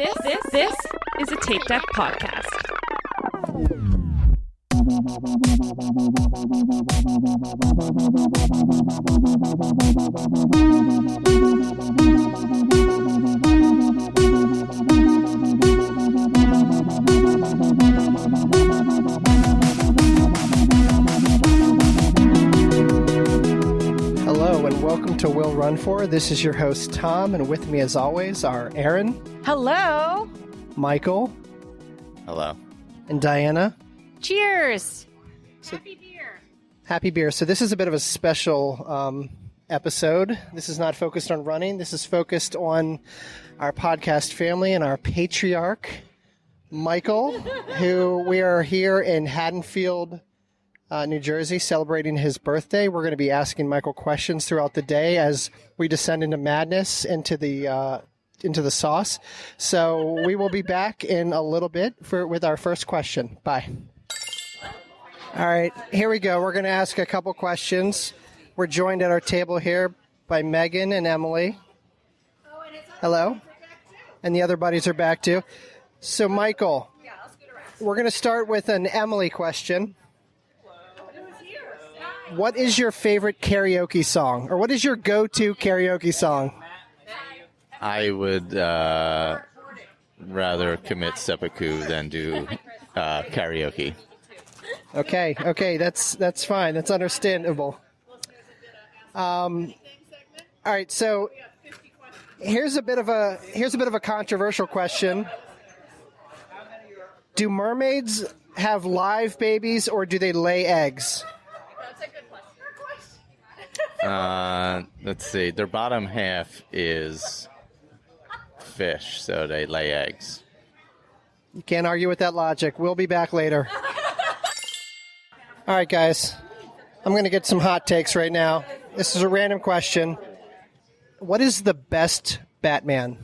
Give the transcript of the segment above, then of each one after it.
This is a Tape Deck podcast. Hello and welcome to Will Run For. This is your host Tom, and with me as always are Aaron. Hello. Michael. Hello. And Diana. Cheers. Happy beer. So this is a bit of a special episode. This is not focused on running. This is focused on our podcast family and our patriarch, Michael, who we are here in Haddonfield, New Jersey, celebrating his birthday. We're going to be asking Michael questions throughout the day as we descend into madness, into the sauce. So we will be back in a little bit with our first question. Bye. All right, here we go. We're going to ask a couple questions. We're joined at our table here by Megan and Emily. Hello. And the other buddies are back too. So Michael, we're going to start with an Emily question. What is your favorite karaoke song? Or what is your go-to karaoke song? I would rather commit seppuku than do karaoke. Okay, that's fine. That's understandable. All right, so here's a bit of a controversial question. Do mermaids have live babies or do they lay eggs? Let's see. Their bottom half is fish, so they lay eggs. You can't argue with that logic. We'll be back later. All right, guys. I'm going to get some hot takes right now. This is a random question. What is the best Batman?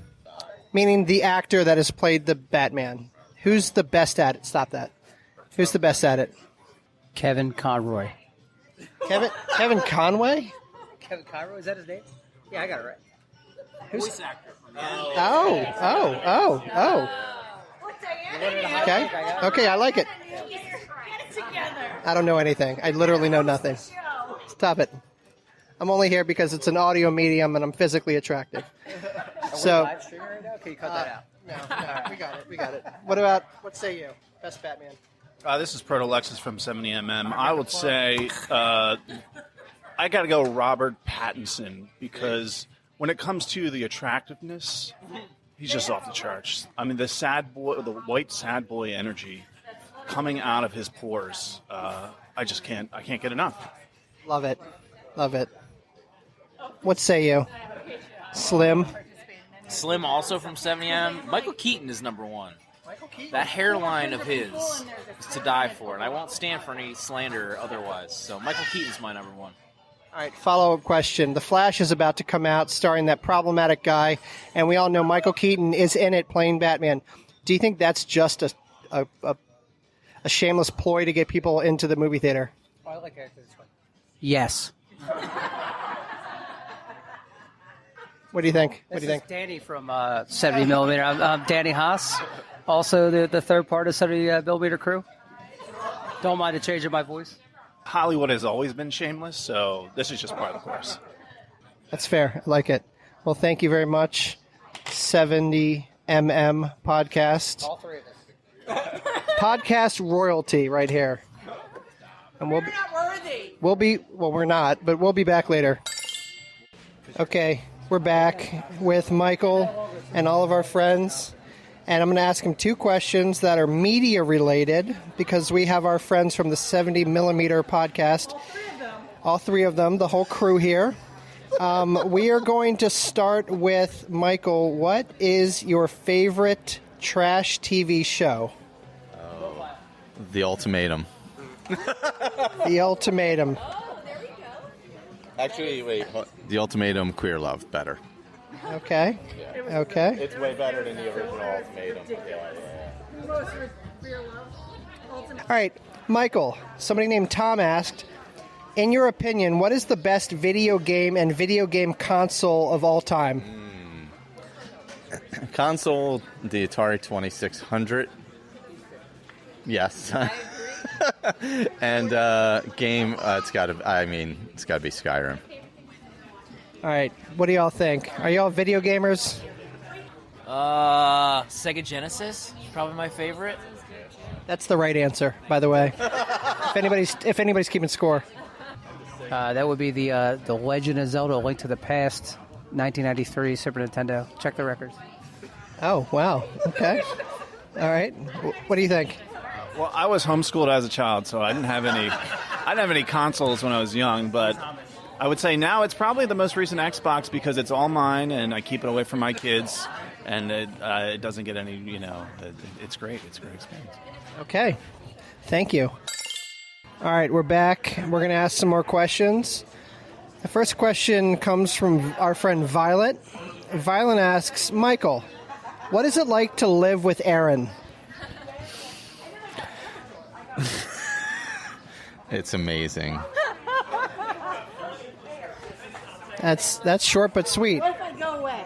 Meaning the actor that has played the Batman. Who's the best at it? Stop that. Who's the best at it? Kevin Conroy. Kevin Conway? Kevin Conroy, is that his name? Yeah, I got it right. Voice actor. Oh. Okay, I like it. I don't know anything. I literally know nothing. Stop it. I'm only here because it's an audio medium and I'm physically attractive. So, live streaming right now? Can you cut that out? No, we got it. What say you? Best Batman. This is Proto Lexus from 70mm. I would say I got to go Robert Pattinson because when it comes to the attractiveness, he's just off the charts. I mean, the white sad boy energy coming out of his pores. I can't get enough. Love it. What say you? Slim also from 70M. Michael Keaton is number one. That hairline of his is to die for, and I won't stand for any slander otherwise. So Michael Keaton's my number one. All right, follow-up question. The Flash is about to come out starring that problematic guy, and we all know Michael Keaton is in it playing Batman. Do you think that's just a shameless ploy to get people into the movie theater? Oh, I like this one. Yes. What do you think? This is Danny from 70mm. I'm Danny Haas, also the third part of 70mm crew. Don't mind the change of my voice. Hollywood has always been shameless, so this is just part of the course. That's fair. I like it. Well, thank you very much, 70mm podcast. All three of us. Podcast royalty right here. And we're not worthy. We're not, but we'll be back later. Okay, we're back with Michael and all of our friends. And I'm going to ask him two questions that are media related because we have our friends from the 70mm podcast. All three of them, the whole crew here. We are going to start with Michael. What is your favorite trash TV show? The Ultimatum. The Ultimatum. Actually, wait. The Ultimatum, Queer Love, better. Okay. Yeah. Okay. It's way better than the original Ultimatum. All right, Michael, somebody named Tom asked, in your opinion, what is the best video game and video game console of all time? Console, the Atari 2600. Yes. And game, it's got to be Skyrim. All right. What do y'all think? Are y'all video gamers? Sega Genesis is probably my favorite. That's the right answer, by the way. if anybody's keeping score. That would be the Legend of Zelda: Link to the Past, 1993 Super Nintendo. Check the records. Oh, wow. Okay. All right. What do you think? Well, I was homeschooled as a child, so I didn't have any consoles when I was young, but I would say now it's probably the most recent Xbox because it's all mine and I keep it away from my kids, and it doesn't get any, it's great. It's a great experience. Okay. Thank you. All right, we're back. We're going to ask some more questions. The first question comes from our friend Violet. Violet asks, Michael, what is it like to live with Aaron? It's amazing. That's short but sweet. What if I go away?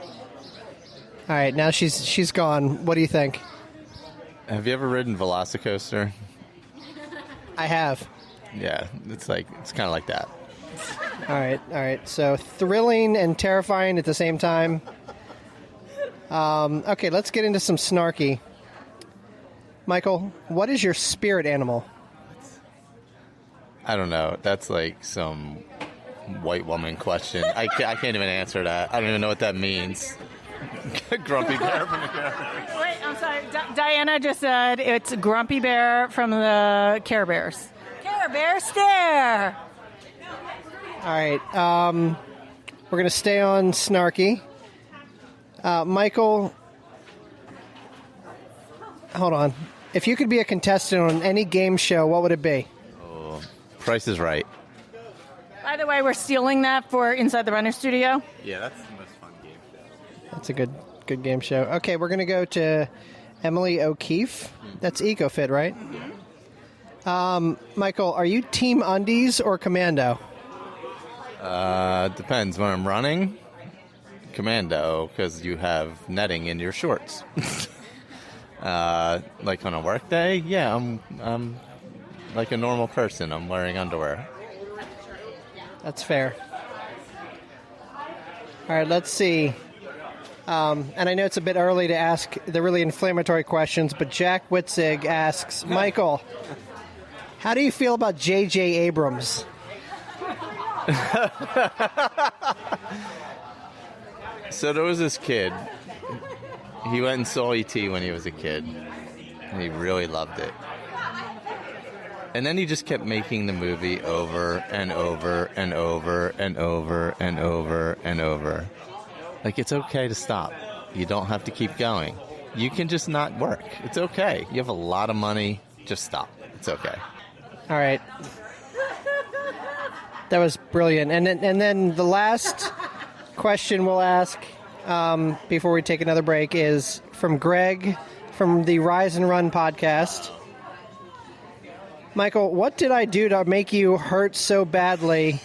All right, now she's gone. What do you think? Have you ever ridden Velocicoaster? I have. Yeah, it's kind of like that. All right. So thrilling and terrifying at the same time. Okay, let's get into some snarky. Michael, what is your spirit animal? I don't know. That's like some white woman question. I can't even answer that. I don't even know what that means. Grumpy bear from the Care. Wait, I'm sorry. Diana just said it's Grumpy Bear from the Care Bears. Care Bear stare. All right. We're going to stay on snarky. Michael, hold on. If you could be a contestant on any game show, what would it be? Price is Right. By the way, we're stealing that for Inside the Runner Studio. Yeah, that's the most fun game show. That's a good game show. Okay, we're going to go to Emily O'Keefe. That's EcoFit, right? Michael, are you Team Undies or Commando? Depends. When I'm running, Commando, because you have netting in your shorts. Like on a work day, yeah, I'm like a normal person. I'm wearing underwear. That's fair. All right, let's see. And I know it's a bit early to ask the really inflammatory questions, but Jack Witzig asks, Michael, how do you feel about J.J. Abrams? So there was this kid. He went and saw E.T. when he was a kid. And he really loved it. And then he just kept making the movie over and over and over and over and over and over. Like, it's okay to stop. You don't have to keep going. You can just not work. It's okay. You have a lot of money. Just stop. It's okay. All right. That was brilliant. And then the last question we'll ask before we take another break is from Greg from the Rise and Run podcast. Michael, what did I do to make you hurt so badly?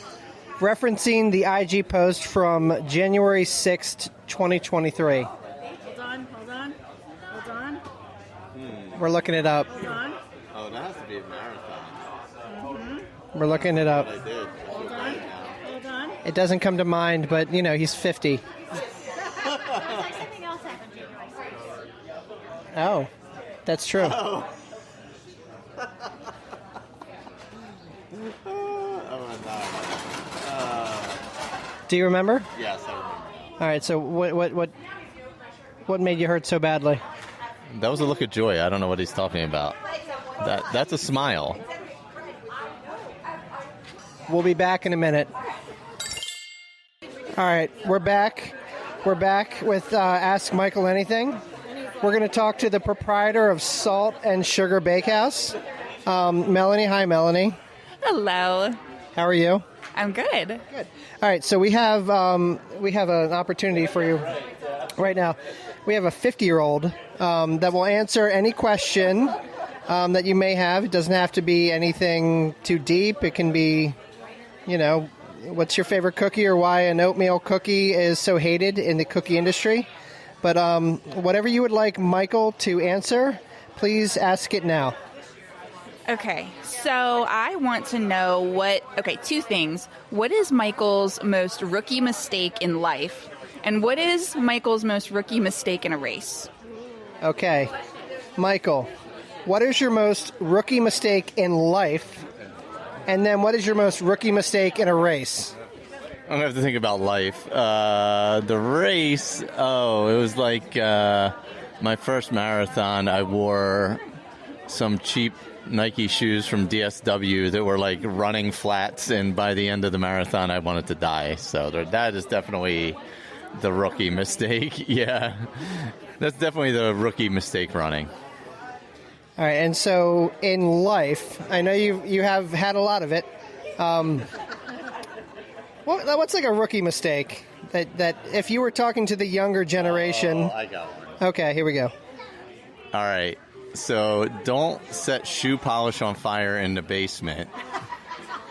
Referencing the IG post from January 6th, 2023. Hold on. We're looking it up. Hold on. Oh, that has to be a marathon. We're looking it up. I did. Hold on. It doesn't come to mind, but, he's 50. Something else happened January 6th. Oh, that's true. Do you remember? Yes, I remember. All right, so what made you hurt so badly? That was a look of joy. I don't know what he's talking about. That's a smile. We'll be back in a minute. All right, we're back. We're back with Ask Michael Anything. We're going to talk to the proprietor of Salt and Sugar Bakehouse, Melanie. Hi, Melanie. Hello. How are you? I'm good. Good. All right, so we have an opportunity for you right now. We have a 50-year-old that will answer any question that you may have. It doesn't have to be anything too deep. It can be, what's your favorite cookie or why an oatmeal cookie is so hated in the cookie industry. But whatever you would like Michael to answer, please ask it now. Okay, so I want to know two things. What is Michael's most rookie mistake in life? And what is Michael's most rookie mistake in a race? Okay, Michael, what is your most rookie mistake in life? And then what is your most rookie mistake in a race? I'm going to have to think about life. The race, it was like my first marathon. I wore some cheap Nike shoes from DSW that were like running flats, and by the end of the marathon, I wanted to die. So that is definitely the rookie mistake. Yeah, that's definitely the rookie mistake running. All right, and so in life, I know you have had a lot of it. What's like a rookie mistake that if you were talking to the younger generation? Oh, I got one. Okay, here we go. All right. So don't set shoe polish on fire in the basement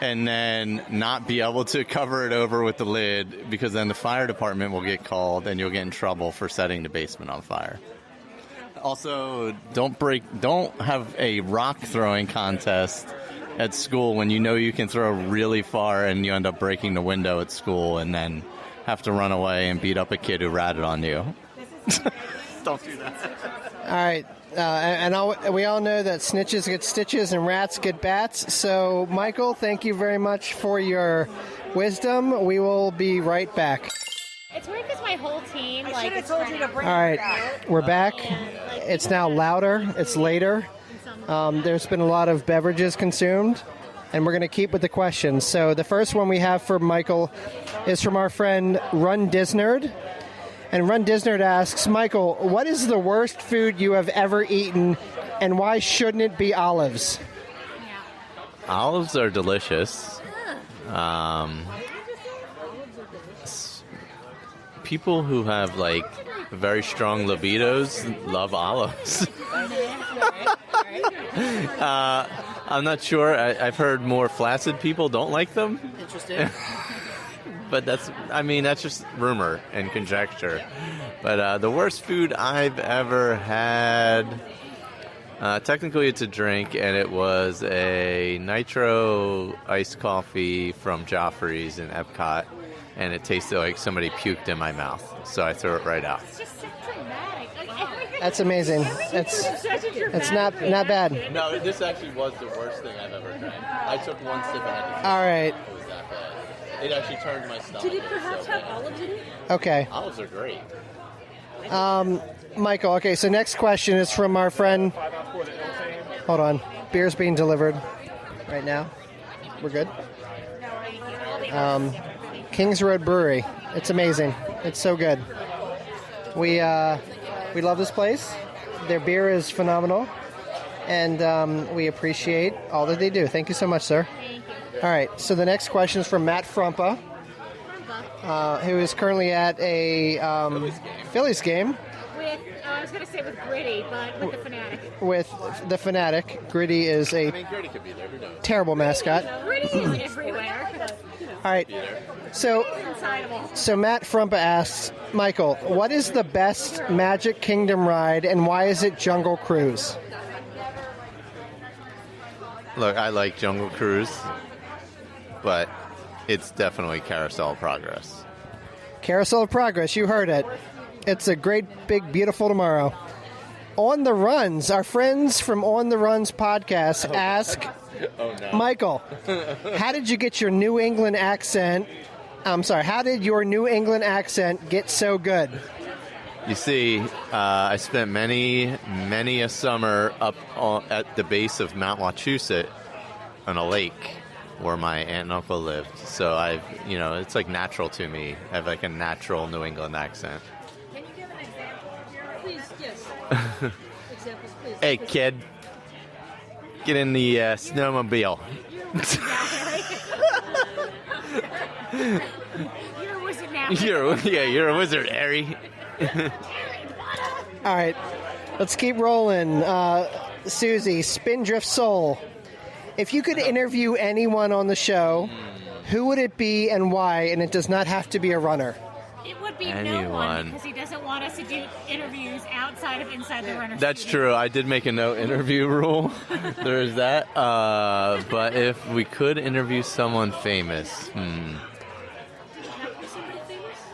and then not be able to cover it over with the lid, because then the fire department will get called and you'll get in trouble for setting the basement on fire. Also, don't have a rock throwing contest at school when you know you can throw really far and you end up breaking the window at school and then have to run away and beat up a kid who ratted on you. Don't do that. All right. We all know that snitches get stitches and rats get bats. So, Michael, thank you very much for your wisdom. We will be right back. It's weird because my whole team, I should have told you to bring All right. We're back. It's now louder. It's later. There's been a lot of beverages consumed, and we're going to keep with the questions. So the first one we have for Michael is from our friend Run Disnerd. And Run Disnerd asks, Michael, what is the worst food you have ever eaten, and why shouldn't it be olives? Olives are delicious. People who have like very strong libidos love olives. I'm not sure. I've heard more flaccid people don't like them. Interesting. But that's just rumor and conjecture. But the worst food I've ever had, technically it's a drink, and it was a nitro iced coffee from Joffrey's in Epcot, and it tasted like somebody puked in my mouth, so I threw it right out. It's just so dramatic. Like, That's amazing. It's not bad. No, this actually was the worst thing I've ever drank. I took one sip and had to. All right. It was that bad. It actually turned my stomach. Did it perhaps have olives in it? Okay. Olives are great. Michael, okay, so next question is from our friend. Hold on. Beer's being delivered right now. We're good. Kings Road Brewery. It's amazing. It's so good. We love this place. Their beer is phenomenal, and we appreciate all that they do. Thank you so much, sir. Thank you. All right, so the next question is from Matt Frumpa, who is currently at a Phillies game. With, I was going to say with Gritty, but with the Fanatic. With the Fanatic. Gritty is a Gritty could be there. Who knows? terrible mascot. Gritty is everywhere. All right, so Matt Frumpa asks, Michael, what is the best Magic Kingdom ride, and why is it Jungle Cruise? Look, I like Jungle Cruise, but it's definitely Carousel of Progress. Carousel of Progress, you heard it. It's a great, big, beautiful tomorrow. On the Runs, our friends from On the Runs podcast ask, Michael, how did you get your New England accent? How did your New England accent get so good? You see, I spent many a summer up at the base of Mount Wachusett on a lake where my aunt and uncle lived. So it's like natural to me. I have like a natural New England accent. Can you give an example? Please, yes. Examples, please. Hey, kid. Get in the snowmobile. You're a wizard now. You're a wizard, Harry. All right, let's keep rolling. Susie, Spindrift Soul. If you could interview anyone on the show, who would it be and why? And it does not have to be a runner. It would would be no one Anyone. because he doesn't want us to do interviews outside of Inside the Runner. That's true. I did make a no interview rule. There is that. But if we could interview someone famous,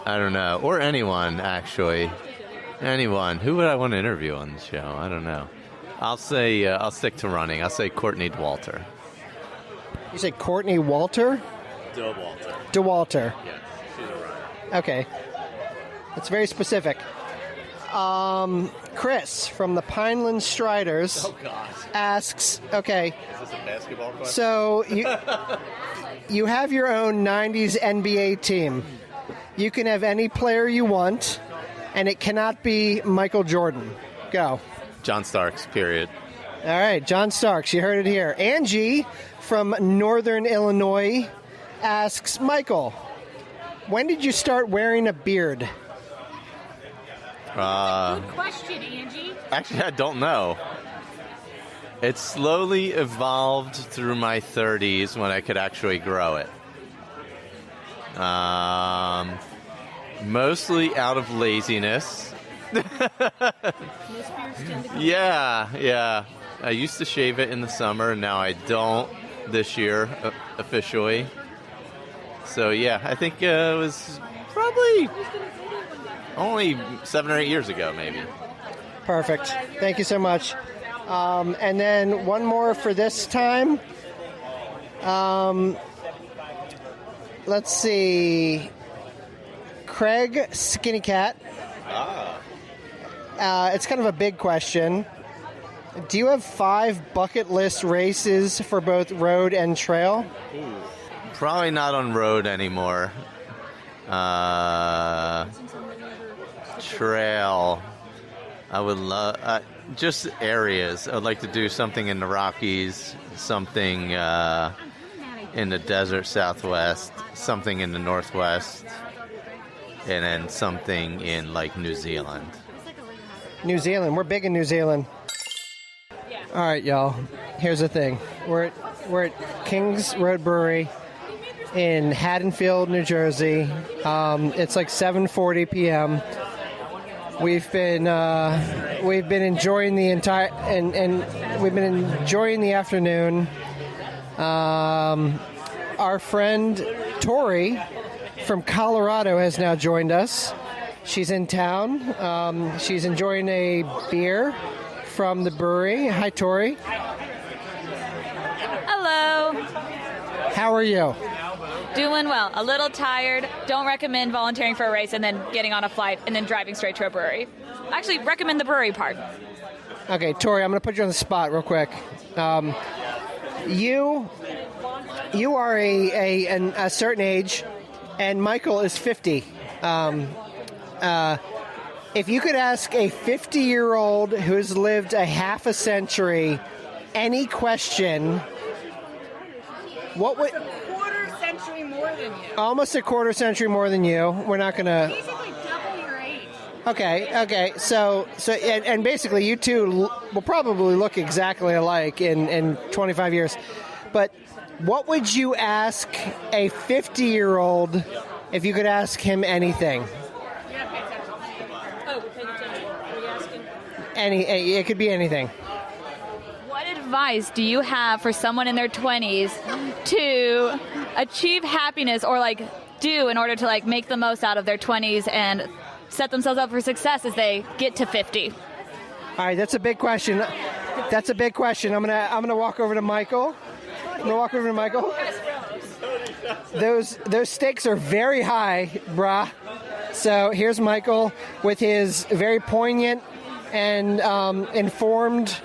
I don't know. Or anyone, actually. Anyone. Who would I want to interview on the show? I don't know. I'll say, I'll stick to running. I'll say Courtney Walter. You say Courtney Walter? DeWalter. DeWalter. Yeah, she's a runner. Okay. That's very specific. Chris from the Pineland Striders asks, okay, Is this a basketball question? so you have your own 90s NBA team. You can have any player you want, and it cannot be Michael Jordan. Go. John Starks, period. All right, John Starks, you heard it here. Angie from Northern Illinois asks, Michael, when did you start wearing a beard? Good question, Angie. Actually, I don't know. It slowly evolved through my 30s when I could actually grow it. Mostly out of laziness. Yeah. I used to shave it in the summer, and now I don't this year officially. So yeah, I think it was probably only 7 or 8 years ago, maybe. Perfect. Thank you so much. And then one more for this time. Let's see. Craig Skinny Cat. It's kind of a big question. Do you have 5 bucket list races for both road and trail? Probably not on road anymore. Trail. I would love just areas. I'd like to do something in the Rockies, something in the desert Southwest, something in the Northwest, and then something in like New Zealand. New Zealand. We're big in New Zealand. All right, y'all. Here's the thing. We're at King's Road Brewery in Haddonfield, New Jersey. It's like 7:40 p.m. We've been enjoying the entire and we've been enjoying the afternoon. Our friend Tori from Colorado has now joined us. She's in town. She's enjoying a beer from the brewery. Hi, Tori. Hello. How are you? Doing well. A little tired. Don't recommend volunteering for a race and then getting on a flight and then driving straight to a brewery. Actually, recommend the brewery part. Okay, Tori, I'm going to put you on the spot real quick. You are a certain age, and Michael is 50. If you could ask a 50-year-old who's lived a half a century any question, what would... Quarter century more than you. Almost a quarter century more than you. We're not going to... Basically double your age. Okay. So, and basically, you two will probably look exactly alike in 25 years. But what would you ask a 50-year-old if you could ask him anything? Oh, we're paying attention. What are you asking? It could be anything. What advice do you have for someone in their 20s to achieve happiness or do in order to make the most out of their 20s and set themselves up for success as they get to 50? All right, that's a big question. I'm gonna walk over to Michael. Those stakes are very high, brah. So here's Michael with his very poignant and informed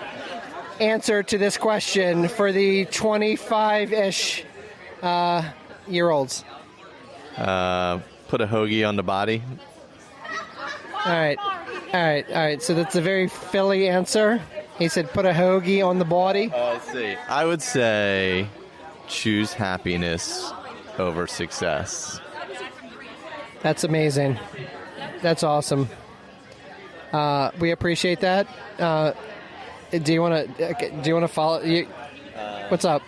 answer to this question for the 25-ish year olds. Put a hoagie on the body. All right. So that's a very Philly answer. He said put a hoagie on the body. I see. I would say choose happiness over success. That's amazing. That's awesome. We appreciate that. Do you want to follow? What's up?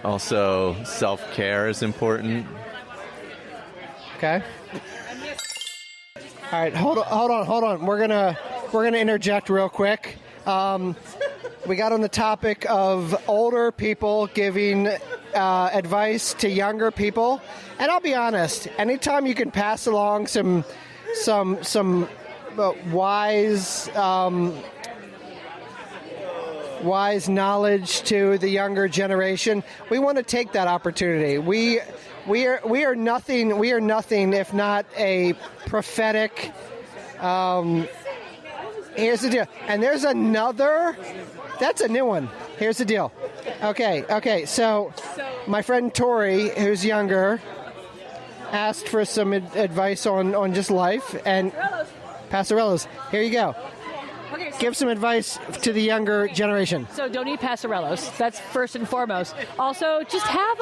Also, self-care is important. Okay. All right, hold on. We're gonna interject real quick. We got on the topic of older people giving advice to younger people, and I'll be honest. Anytime you can pass along some wise knowledge to the younger generation, we want to take that opportunity. We are nothing if not a prophetic. Here's the deal, and there's another. That's a new one. Here's the deal. Okay. So my friend Tori, who's younger, asked for some advice on just life, and Passerellos. Here you go. Okay, so Give some advice to the younger generation. So don't eat passerellos. That's first and foremost. Also, just have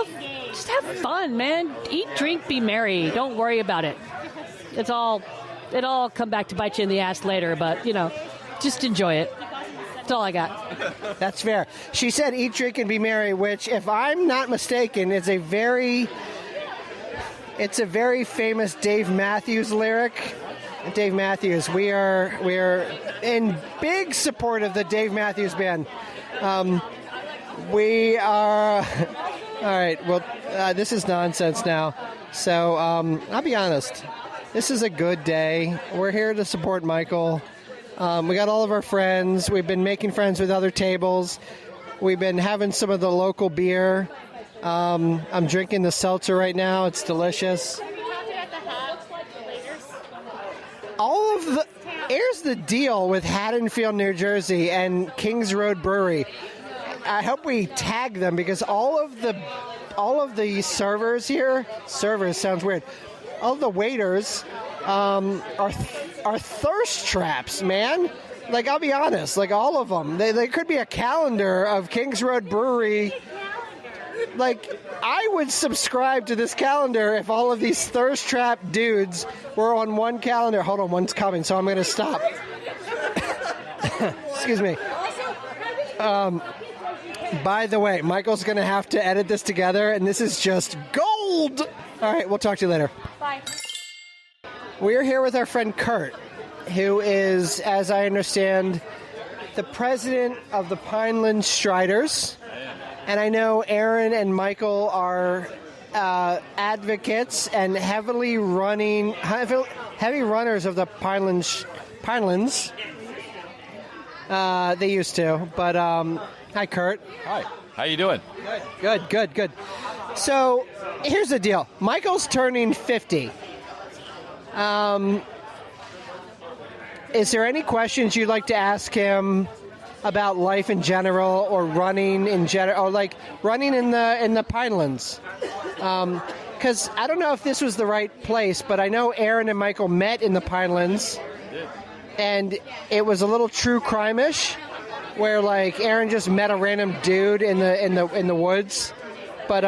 fun, man. Eat, drink, be merry. Don't worry about it. It'll all come back to bite you in the ass later, but, just enjoy it. That's all I got. That's fair. She said eat, drink, and be merry, which, if I'm not mistaken, is a very famous Dave Matthews lyric. Dave Matthews. We are in big support of the Dave Matthews Band. We are... All right, well, this is nonsense now. So I'll be honest. This is a good day. We're here to support Michael. We got all of our friends. We've been making friends with other tables. We've been having some of the local beer. I'm drinking the seltzer right now. It's delicious. Here's the deal with Haddonfield, New Jersey and Kings Road Brewery. I hope we tag them because all of the servers here, servers sounds weird. All the waiters are thirst traps, man. Like, I'll be honest, like all of them. They could be a calendar of Kings Road Brewery. Like, I would subscribe to this calendar if all of these thirst trap dudes were on one calendar. Hold on, one's coming, so I'm going to stop. Excuse me. By the way, Michael's going to have to edit this together, and this is just gold. All right, we'll talk to you later. Bye. We're here with our friend Kurt, who is, as I understand, the president of the Pineland Striders. And I know Aaron and Michael are advocates and heavy runners of the Pinelands. They used to. But hi, Kurt. Hi. How you doing? Good. So here's the deal. Michael's turning 50. Is there any questions you'd like to ask him about life in general, or running in general, or like running in the Pinelands? Because I don't know if this was the right place, but I know Aaron and Michael met in the Pinelands, and it was a little true crime-ish, where like Aaron just met a random dude in the woods. But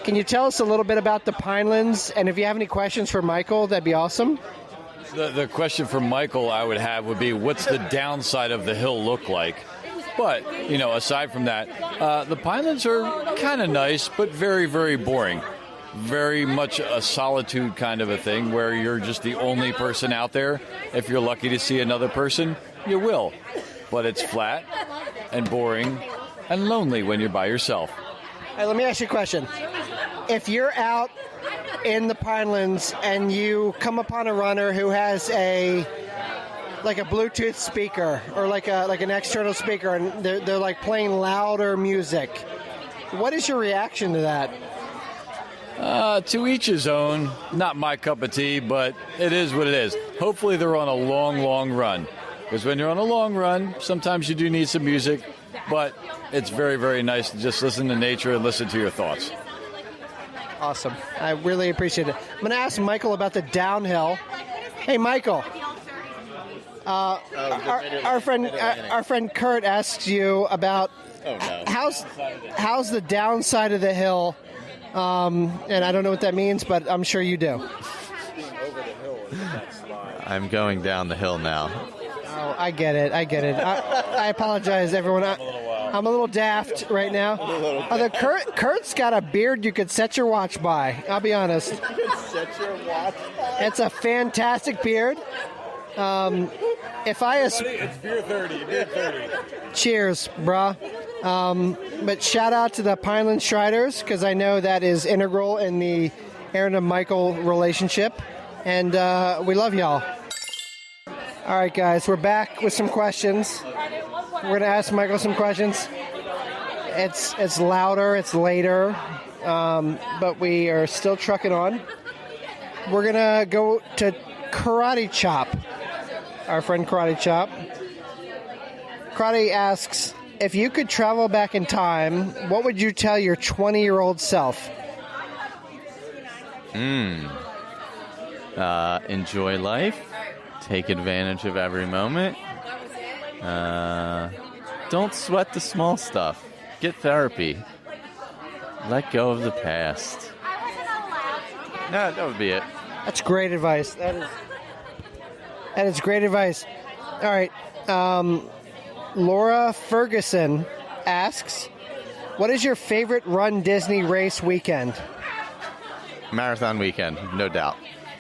can you tell us a little bit about the Pinelands, and if you have any questions for Michael, that'd be awesome. The question for Michael I would be, what's the downside of the hill look like? But, aside from that, the Pinelands are kind of nice, but very, very boring. Very much a solitude kind of a thing where you're just the only person out there. If you're lucky to see another person, you will. But it's flat and boring and lonely when you're by yourself. Hey, let me ask you a question. If you're out in the Pinelands and you come upon a runner who has a Bluetooth speaker or like an external speaker, and they're like playing louder music, what is your reaction to that? To each his own. Not my cup of tea, but it is what it is. Hopefully they're on a long, long run. Because when you're on a long run, sometimes you do need some music, but it's very, very nice to just listen to nature and listen to your thoughts. Awesome. I really appreciate it. I'm going to ask Michael about the downhill. Hey, Michael. Our friend Kurt asks you about how's the downside of the hill, and I don't know what that means, but I'm sure you do. I'm going down the hill now. Oh, I get it. I apologize, everyone. I'm a little daft right now. Although Kurt's got a beard you could set your watch by. I'll be honest. Set your watch by? It's a fantastic beard. It's beer 30. Beer 30. Cheers, brah. But shout out to the Pineland Striders, because I know that is integral in the Aaron and Michael relationship. And we love y'all. All right, guys, we're back with some questions. We're going to ask Michael some questions. It's louder, it's later, but we are still trucking on. We're going to go to Karate Chop, our friend Karate Chop. Karate asks, if you could travel back in time, what would you tell your 20-year-old self? Enjoy life. Take advantage of every moment. Don't sweat the small stuff. Get therapy. Let go of the past. No, that would be it. That's great advice. That is great advice. All right. Laura Ferguson asks, what is your favorite Run Disney race weekend? Marathon weekend, no doubt.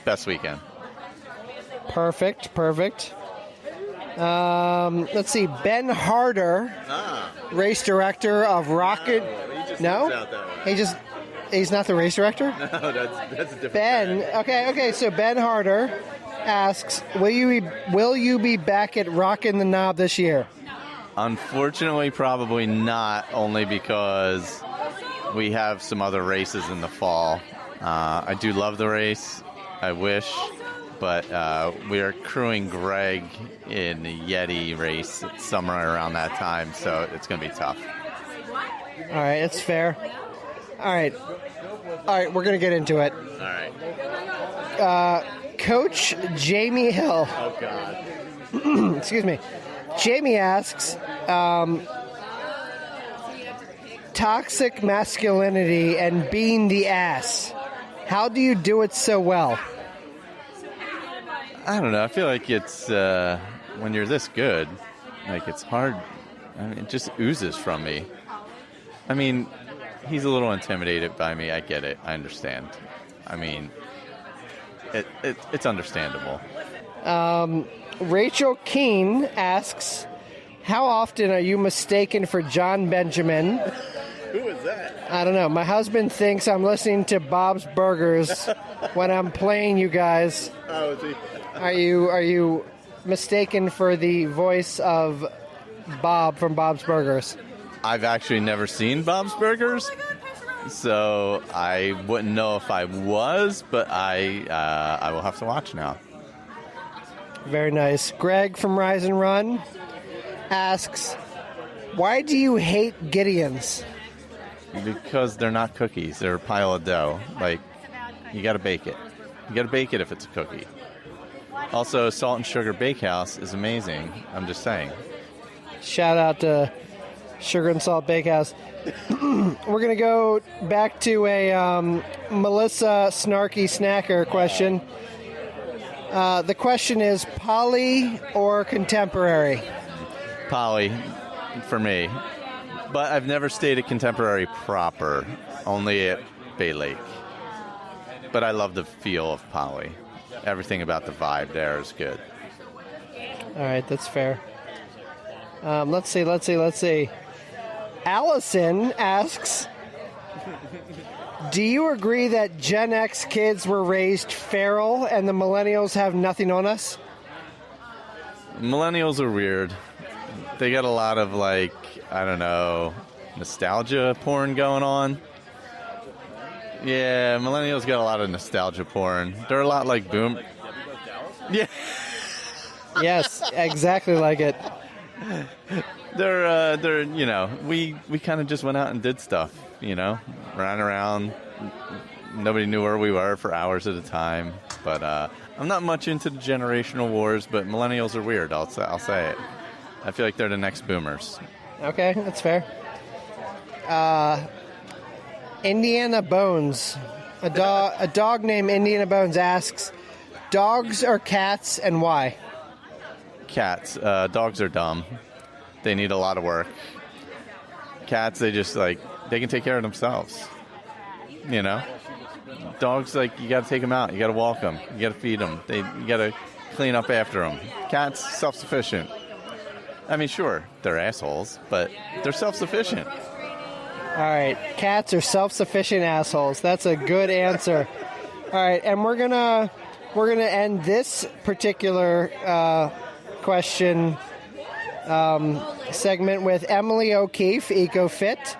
Best weekend. Perfect. Let's see. Ben Harder, race director of Rocket. No? He's not the race director? No, that's a different Ben. Okay. So Ben Harder asks, will you be back at Rockin' the Knob this year? Unfortunately, probably not, only because we have some other races in the fall. I do love the race. I wish. But we are crewing Greg in the Yeti race somewhere around that time, so it's going to be tough. All right, that's fair. All right, we're going to get into it. All right. Coach Jamie Hill. Oh, God. Excuse me. Jamie asks, toxic masculinity and being the ass. How do you do it so well? I don't know. I feel like it's when you're this good, like it's hard. I mean, it just oozes from me. I mean, he's a little intimidated by me. I get it. I understand. I mean, it's understandable. Rachel Keene asks, how often are you mistaken for John Benjamin? Who is that? I don't know. My husband thinks I'm listening to Bob's Burgers when I'm playing you guys. Oh, is he? Are you mistaken for the voice of Bob from Bob's Burgers? I've actually never seen Bob's Burgers, so I wouldn't know if I was, but I will have to watch now. Very nice. Greg from Rise and Run asks, why do you hate Gideons? Because they're not cookies. They're a pile of dough. Like, you got to bake it. You got to bake it if it's a cookie. Also, Salt and Sugar Bakehouse is amazing. I'm just saying. Shout out to Sugar and Salt Bakehouse. We're going to go back to a Melissa Snarky Snacker question. The question is poly or contemporary? Poly, for me. But I've never stayed at contemporary proper, only at Bay Lake. But I love the feel of poly. Everything about the vibe there is good. All right, that's fair. Let's see. Allison asks, do you agree that Gen X kids were raised feral and the millennials have nothing on us? Millennials are weird. They got a lot of, like, I don't know, nostalgia porn going on. Yeah, millennials got a lot of nostalgia porn. They're a lot like boom. Yeah. Yes, exactly like it. They're you know, we kind of just went out and did stuff, you know, ran around. Nobody knew where we were for hours at a time. But I'm not much into the generational wars, but millennials are weird. I'll say it. I feel like they're the next boomers. Okay, that's fair. Indiana Bones, a dog named Indiana Bones asks, dogs or cats and why? Cats. Dogs are dumb. They need a lot of work. Cats, they just they can take care of themselves. You know? Dogs, you got to take them out. You got to walk them. You got to feed them. You got to clean up after them. Cats, self-sufficient. I mean, sure, they're assholes, but they're self-sufficient. All right, cats are self-sufficient assholes. That's a good answer. All right, and we're gonna end this particular question segment with Emily O'Keefe, EcoFit.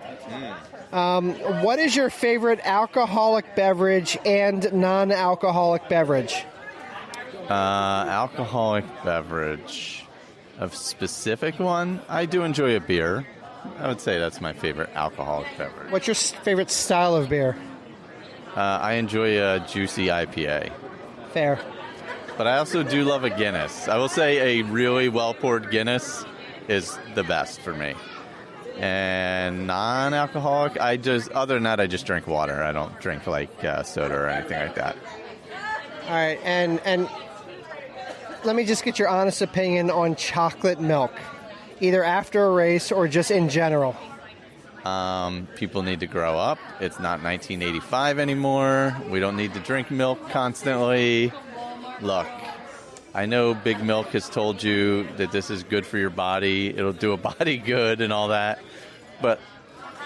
What is your favorite alcoholic beverage and non-alcoholic beverage? Alcoholic beverage. A specific one? I do enjoy a beer. I would say that's my favorite alcoholic beverage. What's your favorite style of beer? I enjoy a juicy IPA. Fair. But I also do love a Guinness. I will say a really well-poured Guinness is the best for me. And non-alcoholic, other than that, I just drink water. I don't drink soda or anything like that. All right, and let me just get your honest opinion on chocolate milk, either after a race or just in general. People need to grow up. It's not 1985 anymore. We don't need to drink milk constantly. Look, I know Big Milk has told you that this is good for your body. It'll do a body good and all that. But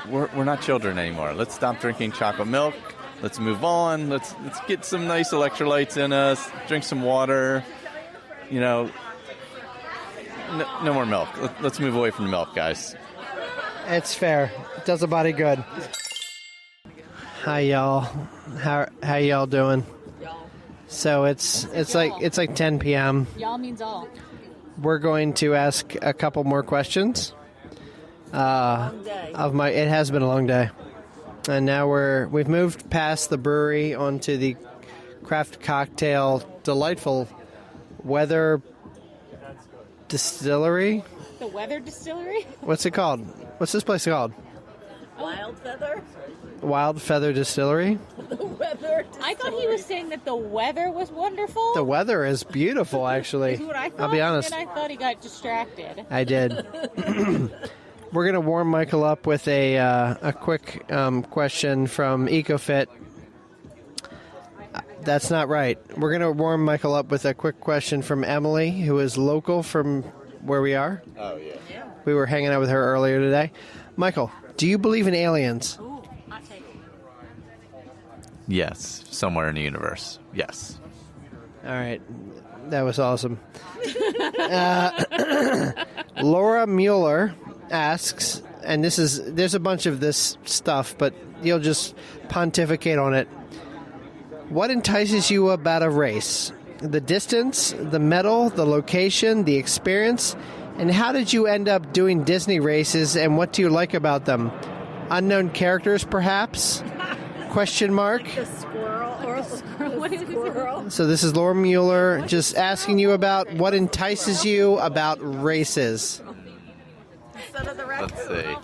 we're not children anymore. Let's stop drinking chocolate milk. Let's move on. Let's get some nice electrolytes in us. Drink some water. You know, no more milk. Let's move away from milk, guys. It's fair. It does a body good. Hi, y'all. How y'all doing? So it's like 10 p.m. Y'all means all. We're going to ask a couple more questions. It has been a long day, and now we've moved past the brewery onto the craft cocktail, delightful Weather Distillery. The Weather Distillery? What's it called? What's this place called? Wild Feather? Wild Feather Distillery. The weather. I thought he was saying that the weather was wonderful. The weather is beautiful, actually. That's what I thought. I'll be honest. And I thought he got distracted. I did. We're going to warm Michael up with a quick question from EcoFit. That's not right. We're going to warm Michael up with a quick question from Emily, who is local from where we are. Oh, yeah. We were hanging out with her earlier today. Michael, do you believe in aliens? Yes, somewhere in the universe. Yes. All right. That was awesome. Laura Mueller asks, and there's a bunch of this stuff, but you'll just pontificate on it. What entices you about a race? The distance, the medal, the location, the experience, and how did you end up doing Disney races, and what do you like about them? Unknown characters, perhaps? Question mark. The squirrel or a squirrel. So this is Laura Mueller just asking you about what entices you about races. Let's see.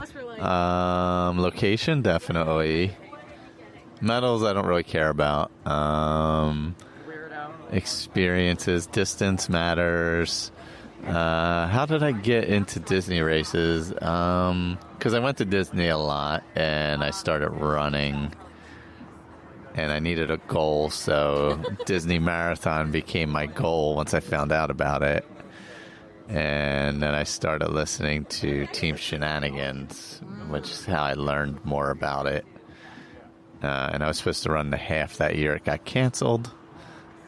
Location, definitely. Medals, I don't really care about. Experiences, distance matters. How did I get into Disney races? Because I went to Disney a lot, and I started running, and I needed a goal, so Disney Marathon became my goal once I found out about it. And then I started listening to Team Shenanigans, which is how I learned more about it. And I was supposed to run the half that year. It got canceled,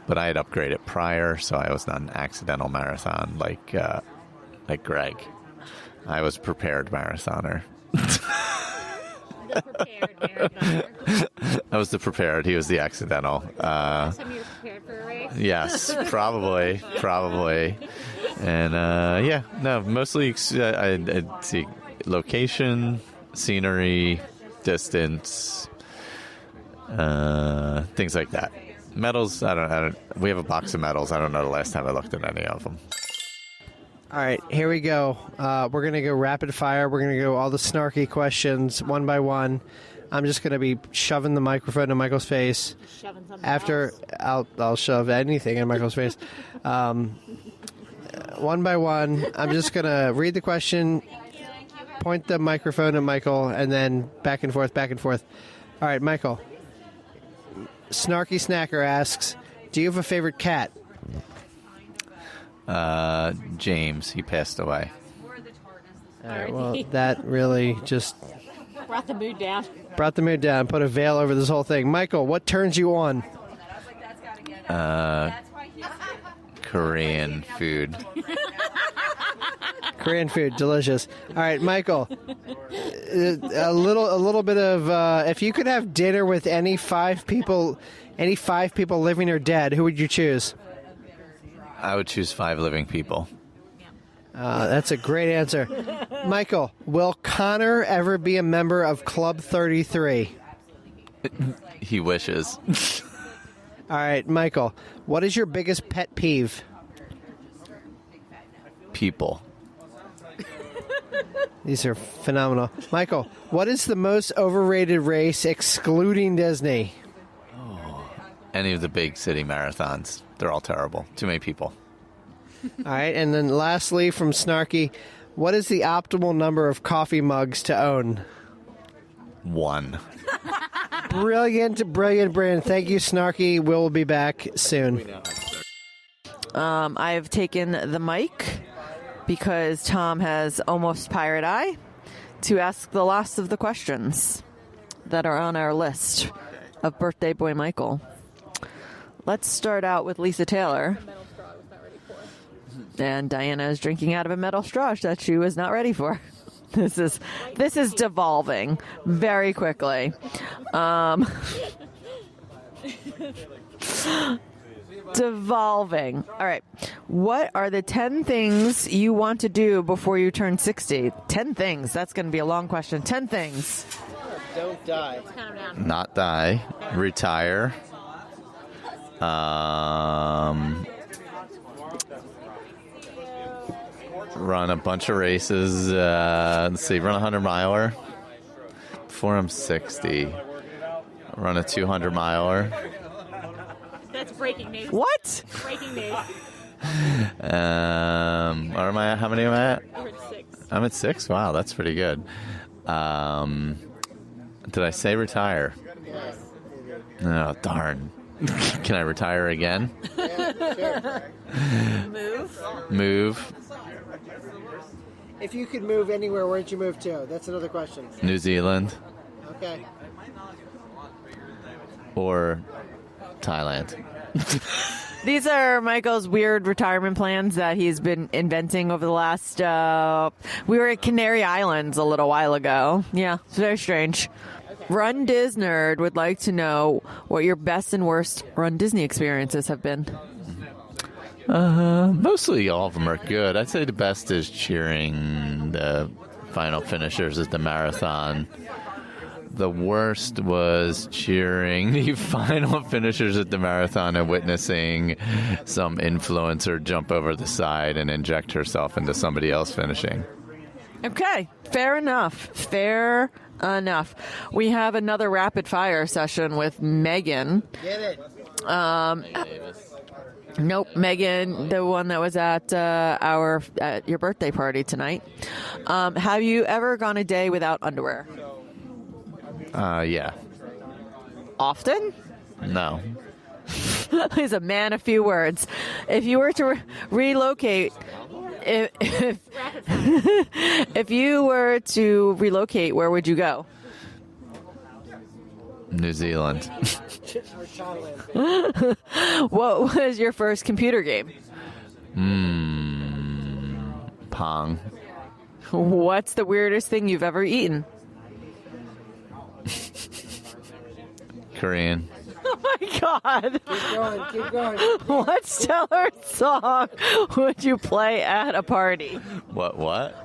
but I had upgraded prior, so I was not an accidental marathon like Greg. I was prepared marathoner. The prepared marathoner. I was the prepared. He was the accidental. Last time you were prepared for a race? Yes, probably. And mostly I'd see location, scenery, distance, things like that. Medals, I don't. We have a box of medals. I don't know the last time I looked at any of them. All right, here we go. We're going to go rapid fire. We're going to go all the snarky questions one by one. I'm just going to be shoving the microphone in Michael's face. Shoving something After else. I'll shove anything in Michael's face. One by one, I'm just going to read the question. point the microphone at Michael, and then back and forth, back and forth. All right, Michael. Snarky Snacker asks, do you have a favorite cat? James. He passed away. All right, well, that really just Brought the mood down. brought the mood down, put a veil over this whole thing. Michael, what turns you on? Korean food. Korean food, delicious. All right, Michael. A little bit of if you could have dinner with any five people living or dead, who would you choose? I would choose 5 living people. That's a great answer. Michael, will Connor ever be a member of Club 33? He wishes. All right, Michael, what is your biggest pet peeve? People. These are phenomenal. Michael, what is the most overrated race excluding Disney? Any of the big city marathons. They're all terrible. Too many people. All right, and then lastly from Snarky, what is the optimal number of coffee mugs to own? 1. Brilliant, Brandon. Thank you, Snarky. We'll be back soon. I've taken the mic because Tom has almost pirate eye to ask the last of the questions that are on our list of birthday boy Michael. Let's start out with Lisa Taylor. And Diana is drinking out of a metal straw that she was not ready for. This is devolving very quickly. Devolving. All right. What are the 10 things you want to do before you turn 60? 10 things. That's going to be a long question. 10 things. Don't die. Not die. Retire. Run a bunch of races. Let's see, run a 100-miler before I'm 60. Run a 200-miler. That's breaking news. What? Breaking news. How many am I at? You're at 6. I'm at 6? Wow, that's pretty good. Did I say retire? Yes. Oh, darn. Can I retire again? Yeah, sure. Move. If you could move anywhere, where'd you move to? That's another question. New Zealand Okay. or Thailand. These are Michael's weird retirement plans that he's been inventing over the last... we were at Canary Islands a little while ago. Yeah, it's very strange. Run Diz Nerd would like to know what your best and worst Run Disney experiences have been. Mostly all of them are good. I'd say the best is cheering the final finishers at the marathon. The worst was cheering the final finishers at the marathon and witnessing some influencer jump over the side and inject herself into somebody else finishing. Okay, fair enough. We have another rapid fire session with Megan. Get it. Nope, Megan, the one that was at your birthday party tonight. Have you ever gone a day without underwear? Yeah. Often? No. He's a man of few words. If you were to relocate, if you were to relocate, where would you go? New Zealand. What was your first computer game? Pong. What's the weirdest thing you've ever eaten? Korean. Oh my God. Keep going. What stellar song would you play at a party? What?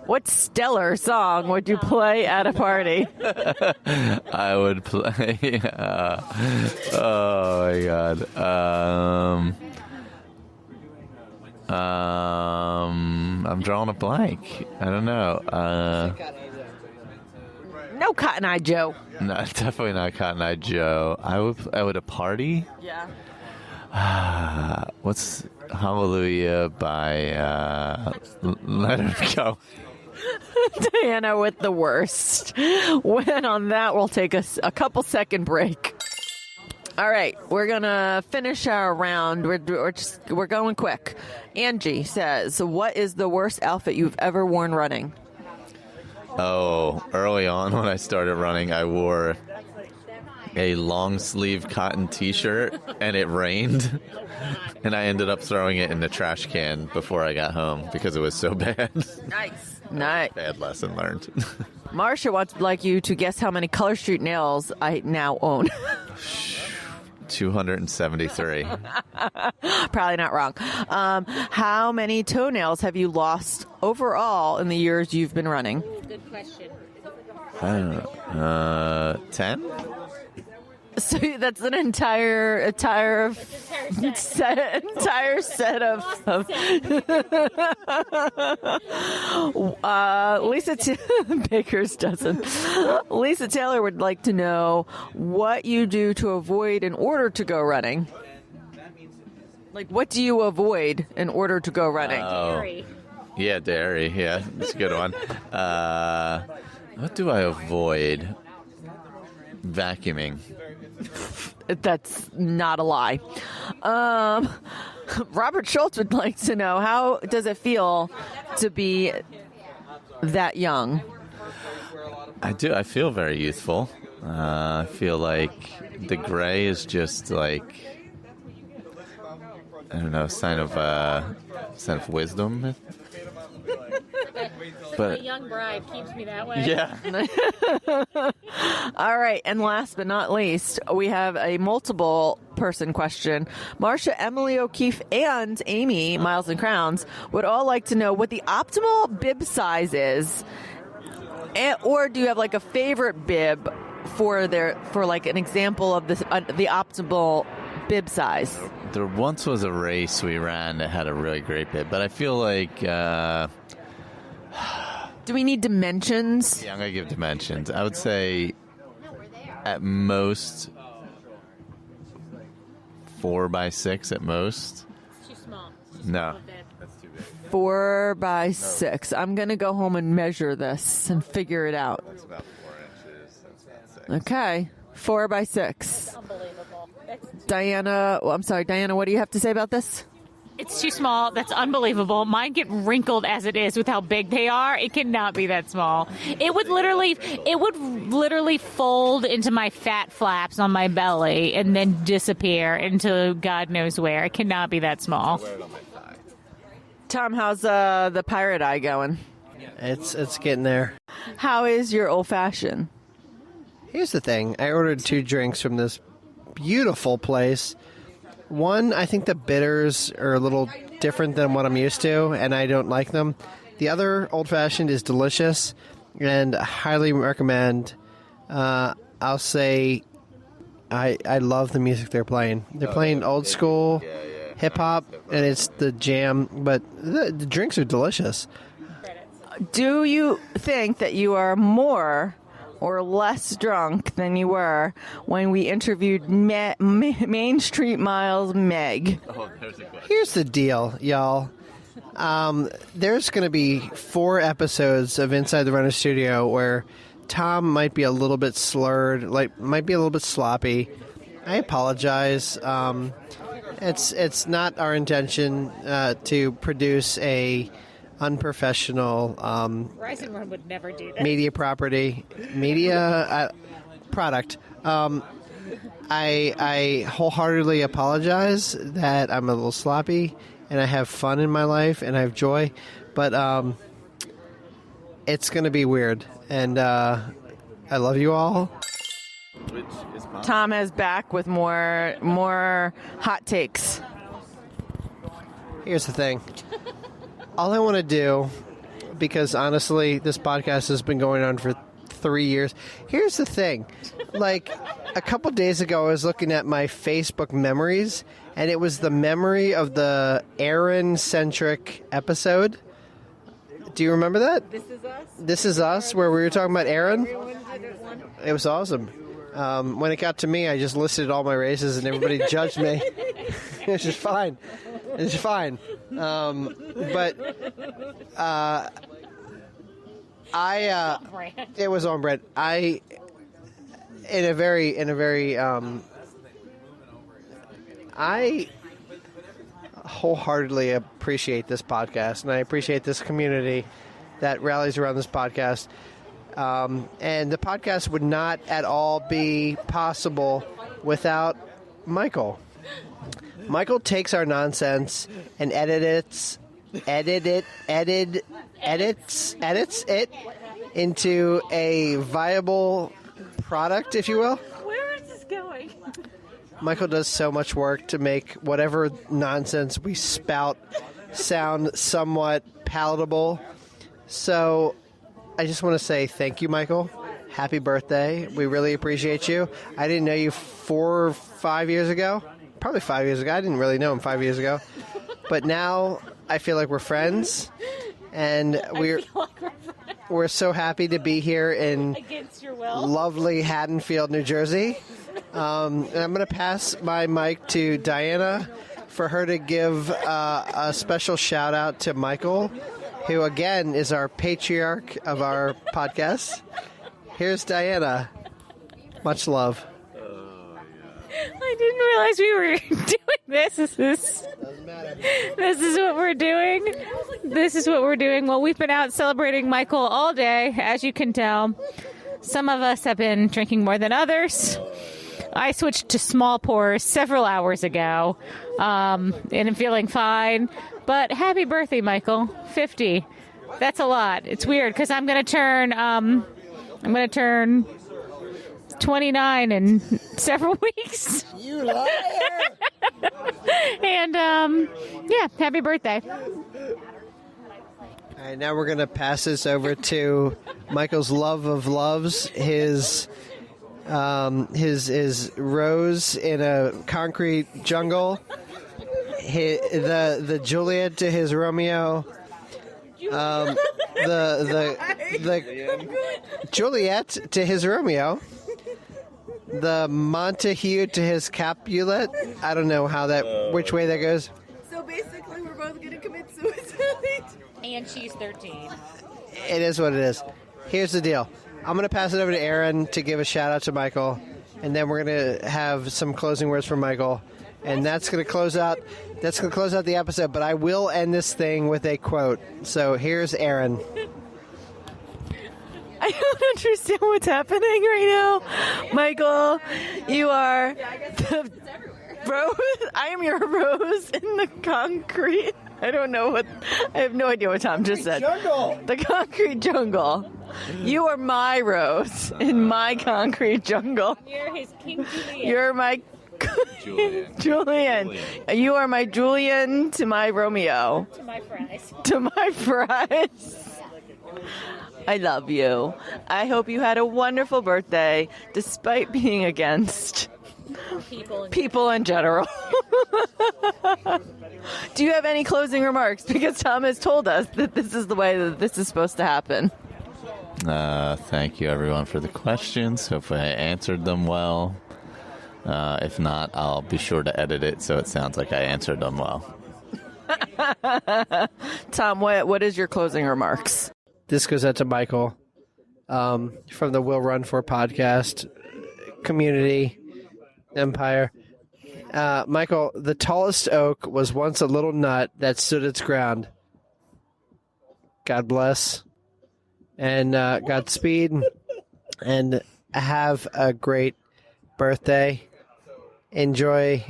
What stellar song would you play at a party? I would play... oh, my God. I'm drawing a blank. I don't know. No Cotton Eye Joe. No, definitely not Cotton Eye Joe. I would a party? Yeah. What's Hallelujah by Let Her Go? Diana with the worst. When on that, we'll take a couple second break. All right, we're gonna finish our round. We're going quick. Angie says, "What is the worst outfit you've ever worn running?" Oh, early on when I started running, I wore a long sleeve cotton t-shirt and it rained. And I ended up throwing it in the trash can before I got home because it was so bad. Nice. Bad lesson learned. Marsha would like you to guess how many Color Street nails I now own. 273. Probably not wrong. How many toenails have you lost overall in the years you've been running? Good question. I don't know. 10? So that's an entire set of Lisa Baker's dozen. Lisa Taylor would like to know what you do to avoid in order to go running. Like, what do you avoid in order to go running? Dairy. Yeah, dairy. Yeah, that's a good one. What do I avoid? Vacuuming. That's not a lie. Robert Schultz would like to know, how does it feel to be that young? I do. I feel very youthful. I feel like the gray is just like, I don't know, a sign of wisdom. But a young bride keeps me that way. Yeah. All right, and last but not least, we have a multiple person question. Marsha, Emily O'Keefe, and Amy Miles and Crowns would all like to know what the optimal bib size is, or do you have like a favorite bib for like an example of this the optimal bib size? There once was a race we ran that had a really great bib, but I feel like. Do we need dimensions? Yeah, I'm going to give dimensions. I would say at most 4x6 at most. Too small. No. That's too big. 4x6. I'm going to go home and measure this and figure it out. That's about 4 inches. That's about 6. Okay. 4x6. Unbelievable. Diana, what do you have to say about this? It's too small. That's unbelievable. Mine get wrinkled as it is with how big they are. It cannot be that small. It would literally fold into my fat flaps on my belly and then disappear into God knows where. It cannot be that small. Tom, how's the pirate eye going? It's getting there. How is your old fashioned? Here's the thing. I ordered 2 drinks from this beautiful place. One, I think the bitters are a little different than what I'm used to, and I don't like them. The other old-fashioned is delicious, and I highly recommend. I'll say I love the music they're playing. They're playing old school hip-hop, and it's the jam, but the drinks are delicious. Do you think that you are more or less drunk than you were when we interviewed Main Street Miles Meg? Oh, there's a question. Here's the deal, y'all. There's going to be 4 episodes of Inside the Runner Studio where Tom might be a little bit slurred, might be a little bit sloppy. I apologize. It's not our intention to produce a unprofessional Rise and Run would never do that. media product. I wholeheartedly apologize that I'm a little sloppy and I have fun in my life and I have joy, but it's going to be weird, and I love you all. Tom is back with more hot takes. Here's the thing. All I want to do, because honestly, this podcast has been going on for 3 years. Here's the thing. Like, a couple days ago, I was looking at my Facebook memories, and it was the memory of the Aaron-centric episode. Do you remember that? This Is Us? This Is Us, where we were talking about Aaron. It was awesome. When it got to me, I just listed all my races, and everybody judged me. It's just fine. It's fine. But It was on brand. I wholeheartedly appreciate this podcast, and I appreciate this community that rallies around this podcast. And the podcast would not at all be possible without Michael. Michael takes our nonsense and edits it into a viable product, if you will. Where is this going? Michael does so much work to make whatever nonsense we spout sound somewhat palatable. So I just want to say thank you, Michael. Happy birthday. We really appreciate you. I didn't know you 4 or 5 years ago. Probably 5 years ago. I didn't really know him 5 years ago. But now I feel like we're friends. And we're so happy to be here in lovely Haddonfield, New Jersey. And I'm going to pass my mic to Diana for her to give a special shout out to Michael, who again is our patriarch of our podcast. Here's Diana. Much love. I didn't realize we were doing this. This is what we're doing. This is what we're doing. Well, we've been out celebrating Michael all day, as you can tell. Some of us have been drinking more than others. I switched to small pours several hours ago, and I'm feeling fine. But happy birthday, Michael. 50. That's a lot. It's weird because I'm going to turn 29 in several weeks. You liar! And happy birthday. All right, now we're going to pass this over to Michael's love of loves, his rose in a concrete jungle, the Juliet to his Romeo, the Juliet to his Romeo, the Montague to his Capulet. I don't know which way that goes. So basically, we're both going to commit suicide. And she's 13. It is what it is. Here's the deal. I'm going to pass it over to Aaron to give a shout out to Michael, and then we're going to have some closing words from Michael, and that's going to close out the episode. But I will end this thing with a quote. So here's Aaron. I don't understand what's happening right now. Michael, you are the rose. I am your rose in the concrete. I have no idea what Tom just said. Jungle. The concrete jungle. You are my rose in my concrete jungle. You're his King Julian. You're my Julian. You are my Julian to my Romeo. To my fries. To my fries. I love you. I hope you had a wonderful birthday, despite being against people in general. Do you have any closing remarks? Because Tom has told us that this is the way that this is supposed to happen. Thank you, everyone, for the questions. Hopefully I answered them well. If not, I'll be sure to edit it so it sounds like I answered them well. Tom, what is your closing remarks? This goes out to Michael from the Will Run For podcast community empire. Michael, the tallest oak was once a little nut that stood its ground. God bless. And Godspeed. And have a great birthday. Enjoy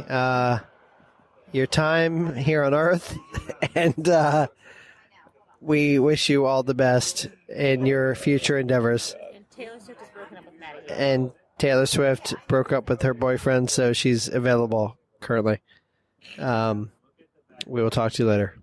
your time here on Earth. And we wish you all the best in your future endeavors. And Taylor Swift broke up with her boyfriend, so she's available currently. We will talk to you later.